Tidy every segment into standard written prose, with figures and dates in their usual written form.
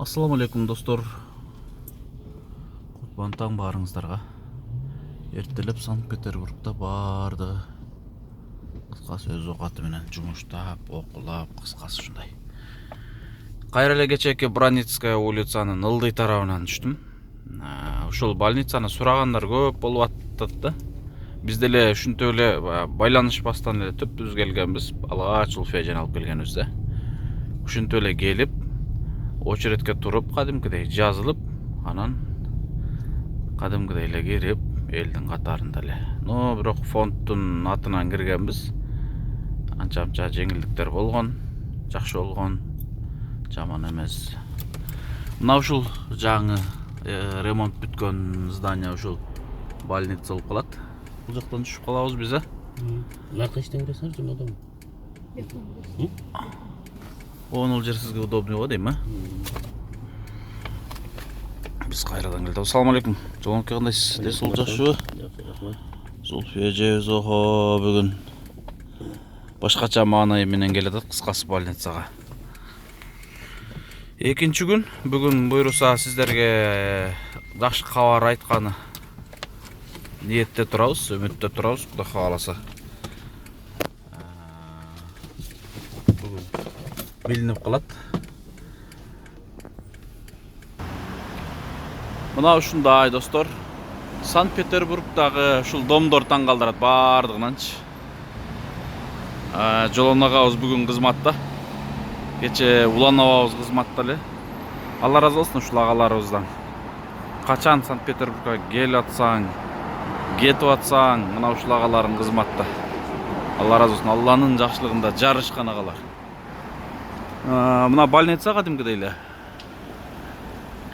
Assalamu alaikum dostlar. Кутман таң барыңыздарға. Ертелеп Санкт-Петербургда барды. Кыскасы өз оокаты менен жумуштап, окулап, кыскасы ушундай. Кайра эле кечээки Браницкая улицанын ылдый тарабынан түштүм. Ушул больницаны сурагандар көп болуп атат да. Биз деле ушинтип эле байланышпастан эле түп-түз келгенбиз. Алгач Зульфия алып келгенбиз да. Ушинтип эле келип очередке туруп, кадимкидей жазылып, анан кадимкидей эле кирип, элдин катарында эле. Но бирок фонддун атынан киргенбиз. Анча-мынча жеңилдиктер болгон, жакшы болгон, жаман эмес. Мына ушул жаңы ремонт бүткөн здание ушул больница болуп калат. Бул жактан түшүп калабыз биз, Наркы иштен киресиңер же модам? Ол жер сизге удобный го дейм, Биз кайрадан келдик. Ассаламу алейкум. Жолонке кандайсыз? Дес ул жакшыбы? Зульфия эжебиз бүгүн башкача маанай менен келатат кыскасы больницага. Экинчи күн бүгүн буйруса сиздерге жакшы кабар айтканы ниетте турабыз, үмүттө турабыз, Кудай кааласа. Билинип калат. Мына ушундай достор. Санкт-Петербургдагы ушул домдор таң калтырат бардыгынанчы. Жолонагабыз бүгүн кызматта. Кече уланабыз кызматта эле. Алла разы болсун ушул агаларыбыздан. Качан Санкт-Петербургга келип атсаң, кетип атсаң, мына ушул агаларым кызматта. Алла разы болсун, Алланын жакшылыгында жарышкан агалар. Мына больница кадимкидей эле.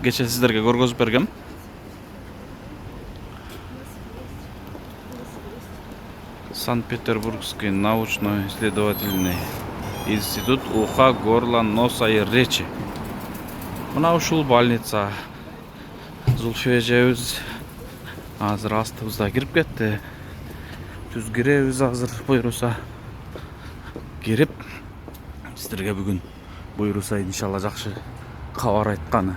Кече сиздерге көргөзүп бергем. Санкт-Петербургский научно-исследовательный институт уха, горла, носа и речи. Мына ушул больница. Зульфия эжебиз азыр астыбызда кирип кетти. Түз киребиз азыр буйруса. Кирип сиздерге бүгүн буйруса иншалла жакшы кабар айтканы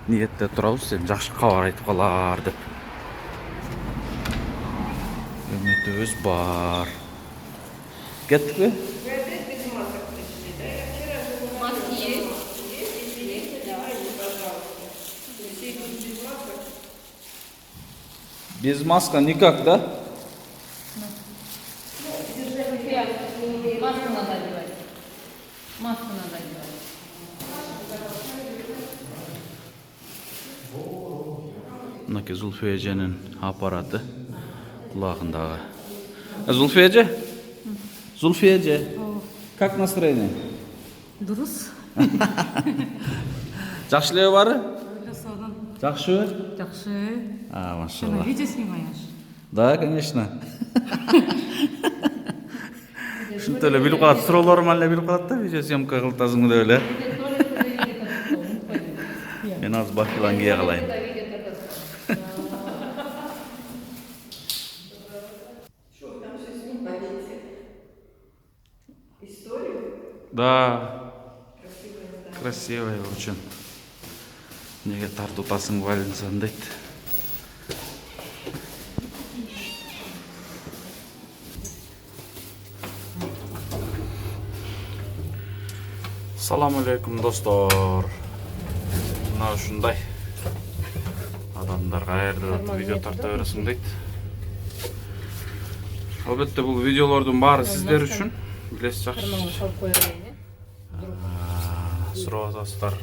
ниетте турабыз. Сен жакшы кабар айтып калар деп. Үмүтүбүз бар. Кеттикпи? Без маска никак, да? Маску надо одевать. Маску надо одевать. Мынакей Зульфия эженин аппараты кулагындагы. Зульфия эже? Зульфия эже. Как настроение? Дурус. Жакшы эле баары? Жасадан. Жакшыбы? Жақсы. Машалла. Видео снимаешь? Да, конечно. Ушинтип эле билип калат, суроолорум эле билип калат да, видео съемка кылып атасың деп эле. Мен азыр бафилан кие калайын. Да. Красивая очень. Неге тартып атасың больницаны дейт. Ассаламу алейкум достор. Мына ушундай адамдар каерде видео тарта бересиң дейт. Албетте бул видеолордун баары сиздер үчүн. Билесиз жакшы. Сурап атасыздар.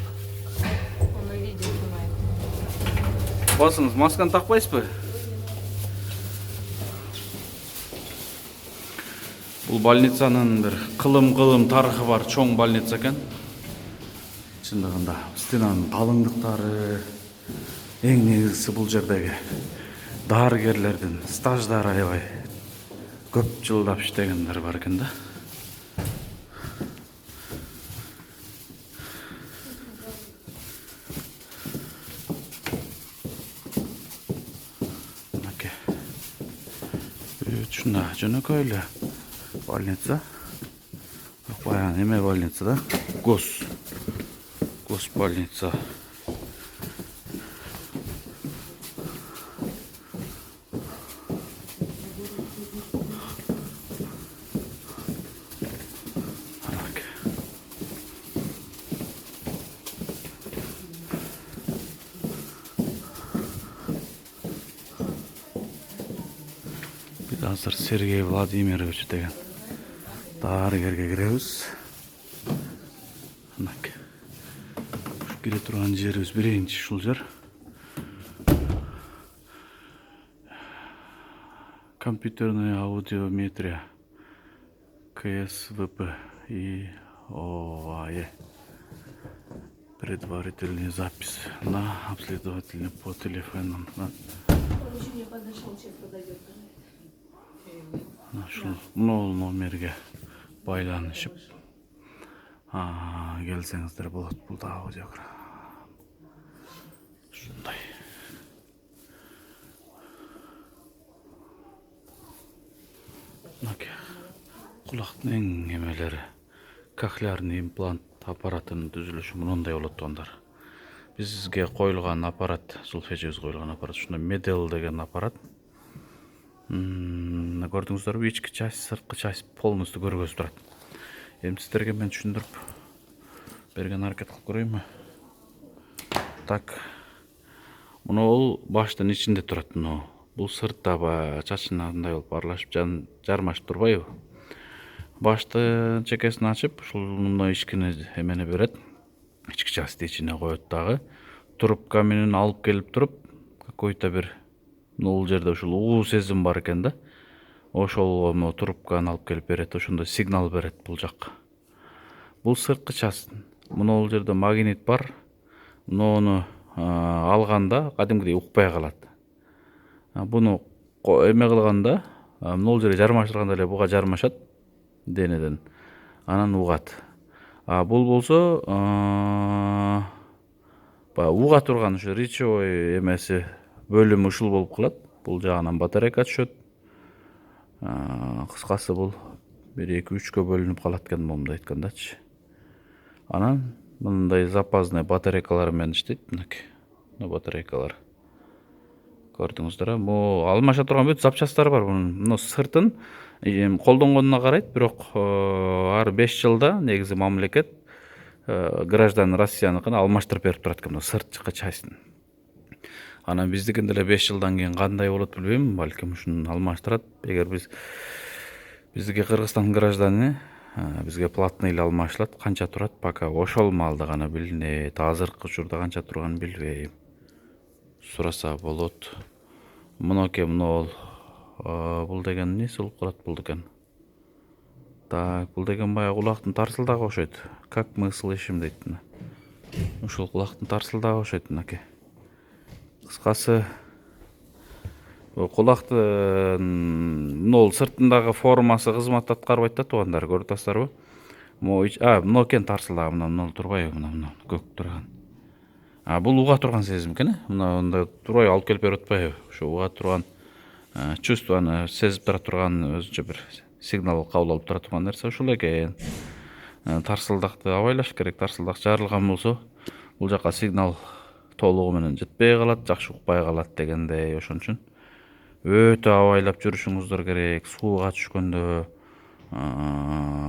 Басыңыз, масканы такпайсызбы? Бул больницанын бир кылым тарыхы бар, чоң больница экен. Чындыгында стенанын калыңдыктары эң негизгиси бул жердеги дарыгерлердин стаждары аябай көп жылдап иштегендер бар экен да. Мынакей. Ушундай жөнөкөй эле больница. Баягы эме больница да. Госпольница. Так. Biz hazır Sergey Vladimirovich деген дарыгерге киребиз. Мынак. Кире турган жерибиз биринчи ушул жер. Компьютерная аудиометрия. КСВП и ОАЕ. Предварительный запись на обследовательный по телефону. Ушул номерге байланышып келсеңиздер болот. Бул да аудиограф. Ушундай. Кулактын эң эмелери кохлеарный имплант аппаратынын түзүлүшү мындай болот туугандар. Бизге коюлган аппарат, сулфежибизге коюлган аппарат ушундай медел деген аппарат. Көрдүңүздөрбү, ички часть, сырткы часть полностью көргөзүп турат. Эми сиздерге мен түшүндүрүп берген аракет кылып көрөйүнбү? Так. Муну баштын ичинде турат. Бул сыртта чачына мындай болуп аралашып жармашып турбайбы? Башты чекесин ачып, ушул мындай ичкини эмени берет. Ички часть ичине коет дагы. Трубка менен алып келип туруп, какой-то бир бул жерде ушул уу сезим бар экен да. Ошол трубканы алып келип берет, ошондой сигнал берет бул жакка. Бул сырткы часть. Бул жерде магнит бар. Муну алганда кадимгидей укпай калат. Буну эме кылганда, бул жерге жармаштырганда эле буга жармашат денеден. Анан угат. Бул болсо уга турган ушу речевой эмеси бөлүмү ушул болуп калат. Бул жагынан батарейка түшөт. Кыскасы бул 1-2-3кө бөлүнүп калат экен момундай айткандачы. Анан мындай запасный батарейкалар менен иштейт. Мынакей. Батарейкалар. Көрдүңүздөр, бул алмаша турган бүт запчасттары бар бунун. Сыртын колдонгонуна карайт, бирок ар 5 жылда негизи мамлекет граждан Россияныкын алмаштырып берип турат экен сыртчыкы частьын. Анан биздикин деле 5 жылдан кийин кандай болот билбейм, балким ушуну алмаштырат. Эгер бизге Кыргызстан гражданы бизге платный эле алмашылат, канча турат, пока ошол маалда гана билинет. Азыркы учурда канча турганын билбейм. Сураса болот. Мынакей бул деген эмнеси болуп калат бул деген. Так, бул деген баягы кулактын тарсылдагы окшойт. Как мы слышим дейт. Ушул кулактын тарсылдагы окшойт мынакей. Кыскасы кулактын сыртындагы формасы кызмат аткарбайт да туугандар, көрүп атасыздарбы? Мынакей тарсылдагы, мына турбайбы, мына көк турган. Бул уга турган сезим экен, мында турбай алып келип берип атпайбы? Ошо уга турган чувствоны сезип тура турган өзүнчө бир сигнал кабыл алып тура турган нерсе ушул экен. Тарсылдакты абайлаш керек. Тарсылдак жарылган болсо, бул жака сигнал толугу менен жетпей калат, жакшы укпай калат дегендей. Ошон үчүн өтө абайлап жүрүшүңүздөр керек. Сууга түшкөндө,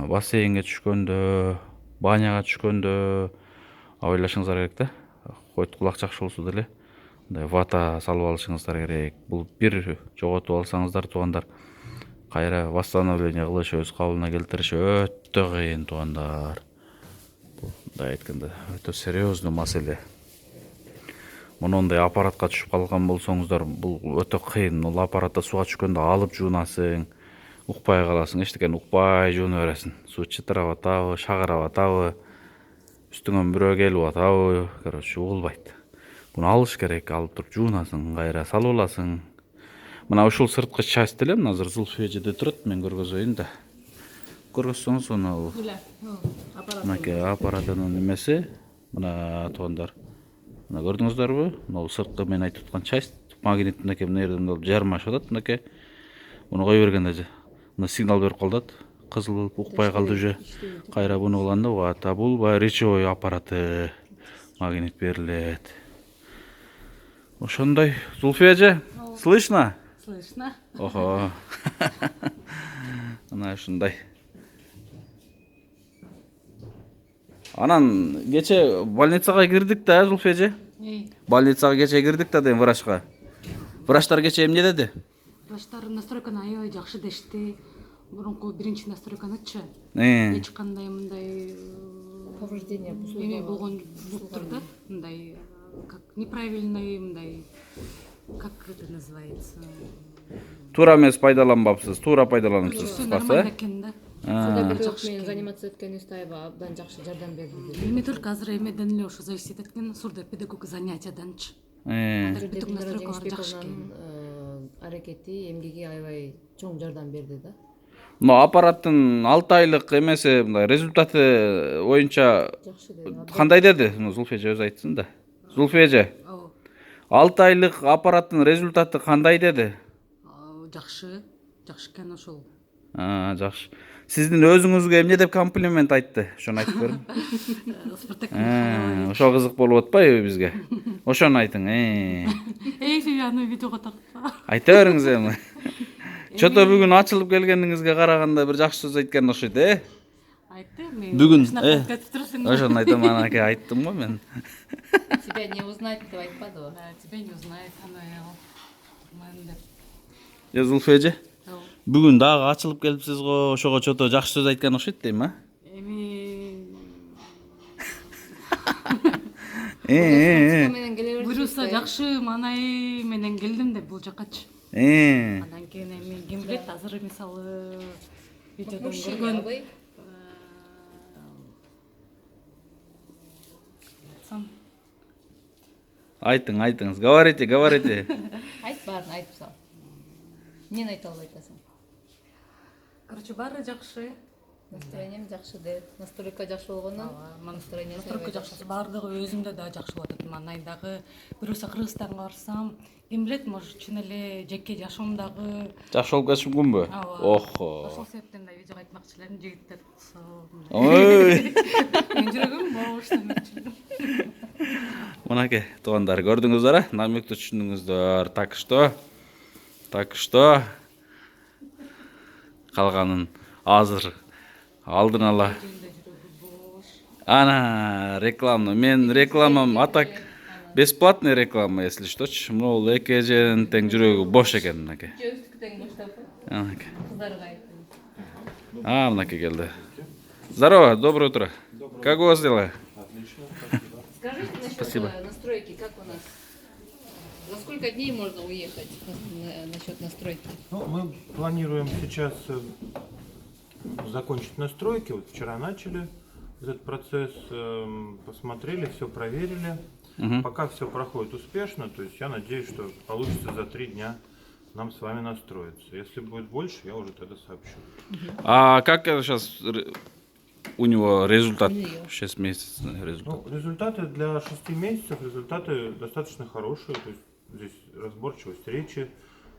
бассейнге түшкөндө, баняга түшкөндө абайлашыңыздар керек да. Койт кулак жакшы болсо деле мындай вата салып алышыңыздар керек. Бул бир жоготуп алсаңыздар туугандар, кайра восстановление кылыш, өз кабылына келтириш өтө кыйын туугандар. Мындай айтканда өтө серьезный маселе. Мындай аппаратка түшүп калган болсоңуздар, бул өтө кыйын. Бул аппаратта сууга түшкөндө алып жуунасың, укпай каласың, эчтекени укпай жууна бересиң. Суу чытырап атабы, шагырап атабы, үстүңөн бирөө келип атабы, короче, угулбайт. Буну алыш керек, алып туруп жуунасың, кайра салып аласың. Мына ушул сырткы часть эле азыр Зулфежиде турат, мен көргөзөйүн да. Көргөзсөңүз мына мынакей аппаратынын эмеси, мына туугандар. Мына көрдүңүздөрбү? Мына сырткы мен айтып аткан часть, магнит мынакей мына жерден болуп жармашып атат, мынакей. Буну кой бергенде мына сигнал берип калат, кызыл болуп укпай калды уже. Кайра буну кылганда угат. Бул баягы речевой аппараты. магнит берилет. Ошондой. Зульфия эже, слышно? Слышно? Охо. Мына ушундай. Анан кече больницага кирдик да, Зульфия эже. Больницага кече кирдик да дейм, врачка. Врачтар кече эмне деди? Врачтар настройканы аябай жакшы дешти. Мурунку биринчи настройканычы. Эч кандай мындай повреждение эме болгон жок да. Мындай как неправильный мындай как это называется? Туура эмес пайдаланбапсыз, туура пайдаланыпсыз Всё кыскасы, нормально экен да. менен заниматься эткенибизде аябай абдан жакшы жардам берди. Эми только азыр эмеден эле ошо зависит эткен сурдопедагог занятияданчы. Дилара Жеңишбековнун аракети эмгеги аябай чоң жардам берди да. Мына аппараттын 6 айлык эмеси мындай результаты боюнча Жакшы деди. кандай деди? Зульфия эже өзү айтсын да. Зульфия эже, 6 айлык аппараттын результаты кандай деди? Жакшы, жакшы экен ошол. Жакшы. Сиздин өзүңүзгө эмне деп комплимент айтты? Ошону айтып көрүң. Спартак. Ошо кызык болуп атпайбы бизге? Ошону айтың. Сен аны видеого тартпа. Айта бериңиз эми. Чото бүгүн ачылып келгениңизге караганда бир жакшы сөз айткан окшойт, Айтты мен. Бүгүн, Ошону ошону айтам, анаке айттым го мен. Тебя не узнать деп айтпадыбы? Тебя не узнает, аны. Зульфия эже, бүгүн дагы ачылып келипсиз го, ошого чото жакшы сөз айткан окшойт дейм, Эми Менен келе берди. буюрса жакшы маанай менен келдим деп бул жаккачы. Э, Андан кийин эми ким билет, азыр мисалы видеодон Мужчина көргөн абый. айтыңыз, говорите. Айт баарын айтып сал. Эмнени айта албай атасың? короче баары жакшы. Настроением жакшы де. Настройка жакшы болгондон настроение Настройка жакшы, баардыгы өзүмдө да жакшы болуп атат. Маанай дагы бирөөсө Кыргызстанга барсам, ким билет, может чын эле жеке жашоом дагы Жакшы болуп кетиши мүмкүнбү? ошол Охо. себептен да видео айтмакчы элем, жигиттер Ой. мен жүрөгүм бош демекчи. Мынаке, туугандар, көрдүңүздөр, намекти түшүндүңүздөр. Так что калганын азыр алдын ала. Ана реклама. Мен рекламам атак бесплатный реклама, если что-ч. Могул эки эженин тең жүрөгү бош экен мынаке. Жөөстүк тең боштоп. Анаке. Кыздарга айттым. Мынаке келди. Здорово, доброе утро. Как у вас дела? Скажите насчет настройки, как у нас? За сколько дней можно уехать насчет настройки? Ну, мы планируем сейчас закончить настройки. Вот вчера начали этот процесс, посмотрели, все проверили. Пока все проходит успешно, то есть я надеюсь, что получится за 3 дня нам с вами настроиться. Если будет больше, я уже тогда сообщу. А как это сейчас у него результат? 6 месяцев результат. Ну, результаты для 6 месяцев, результаты достаточно хорошие. То есть здесь разборчивость речи.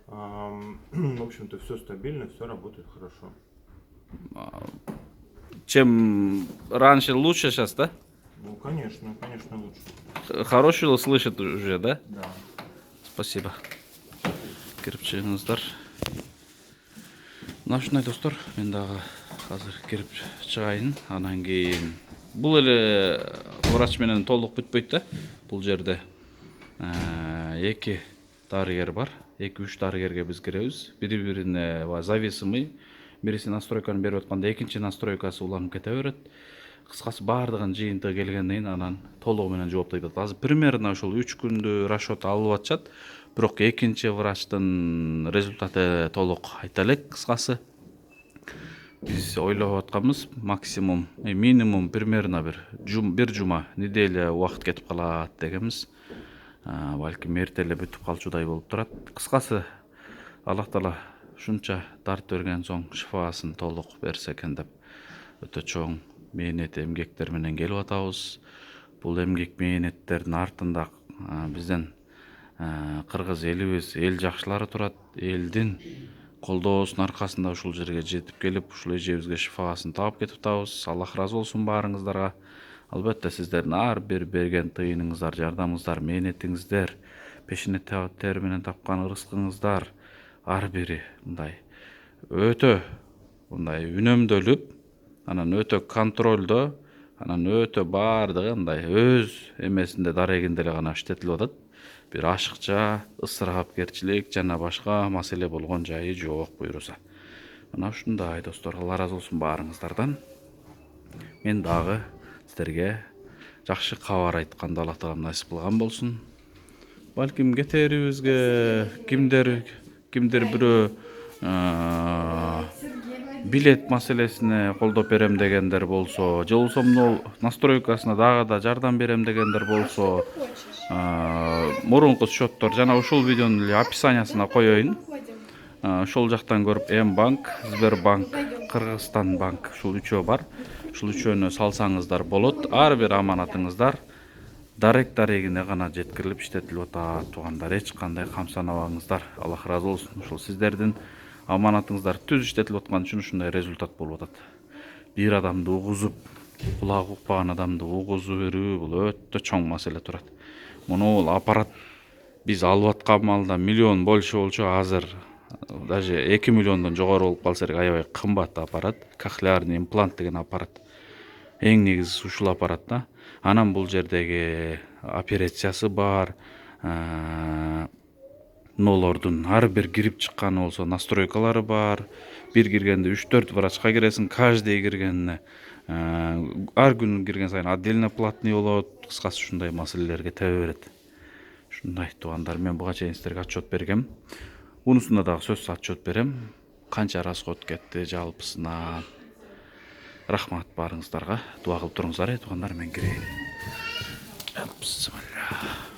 В общем-то, все стабильно, все работает хорошо. Чем раньше лучше сейчас, да? Ну, конечно лучше. Хороший слышит уже, да? Да. Спасибо. Кирип чыгыңыздар. Мына ушундай достор, мен дагы азыр кирип чыгайын. Анан кийин бул эле врач менен толук бүтпөйт да. Бул жерде 2 дарыгер бар. 2-3 дарыгерге биз киребиз. Бири-бирине зависимый. Бириси настройканы берип атканда экинчи настройкасы уланып кете берет. Кыскасы баардыгын жыйынтыгы келгенден кийин анан толугу менен жооптойт. Азыр примерно ошол 3 күндү расчет алып атышат. Бирок экинчи врачтын результаты толук айта элек. Кыскасы биз ойлоп атканбыз максимум, минимум примерно бир жума, неделя убакыт кетип калат дегенбиз. Балким эрте эле бүтүп калчудай болуп турат. Кыскасы Аллах Таала ушунча тартып берген соң шифасын толук берсе экен деп өтө чоң мээнет эмгектер менен келип атабыз. Бул эмгек мээнеттердин артында бизден кыргыз элибиз, эл жакшылары турат. Элдин колдоосунун аркасында ушул жерге жетип келип, ушул эжебизге шифасын таап кетип атабыз. Аллах ыраазы болсун баарыңыздарга. Албетте сиздердин ар бир берген тыйыныңыздар, жардамыңыздар, мээнетиңиздер, пешине тер менен тапкан ырыскыңыздар ар бири мындай өтө мындай үнөмдөлүп, анан өтө контролдо, анан өтө баардыгы мындай өз эмесинде дарегинде эле гана иштетилип атат. Бир ашыкча, ысырапкерчилик жана башка маселе болгон жайы жок буюрса. Мына ушундай достор, Алла ыраазы болсун баарыңыздардан. Мен дагы сиздерге жакшы кабар айтканды Алла Таалам насип кылган болсун. Балким кетерибизге кимдер бирөө билет маселесине колдоп берем дегендер болсо, же болбосо настройкасына дагы да жардам берем дегендер болсо, мурунку счеттор жана ушул видеонун эле описаниясына коеюн. Ошол жактан көрүп М-банк, Сбербанк, Кыргызстан банк ушул үчөө бар. Ушул үчөөнө салсаңыздар болот. Ар бир аманатыңыздар дарегине гана жеткирилип иштетилип атат. Туугандар, эч кандай камсанабаңыздар. Аллах ыраазы болсун. Ушул сиздердин аманатыңыздар түз иштетилип аткан үчүн ушундай результат болуп атат. Бир адамды угузуп, кулагы укпаган адамды угузуп берүү бул өтө чоң маселе турат. Муну аппарат биз алып аткан маалда миллион болчу азыр даже 2 миллиондон жогору болуп калса керек, аябай кымбат аппарат. Кохлеарный имплант деген аппарат. Эң негизгиси ушул аппарат да. Анан бул жердеги операциясы бар. Нолордун ар бир кирип чыкканы болсо настройкалары бар. Бир киргенде 3-4 врачка киресиң, каждый киргенине ар күн кирген сайын отдельно платный болот. Кыскасы ушундай маселелерге тебе берет. Ушундай туугандар, мен буга чейин сиздерге отчет бергем. Унусунда дагы сөзсүз отчет берем. Канча расход кетти жалпысына. Рахмат барыңыздарга. Дуа кылып туруңуздар, туугандар, мен кирейин. Бисмилlah.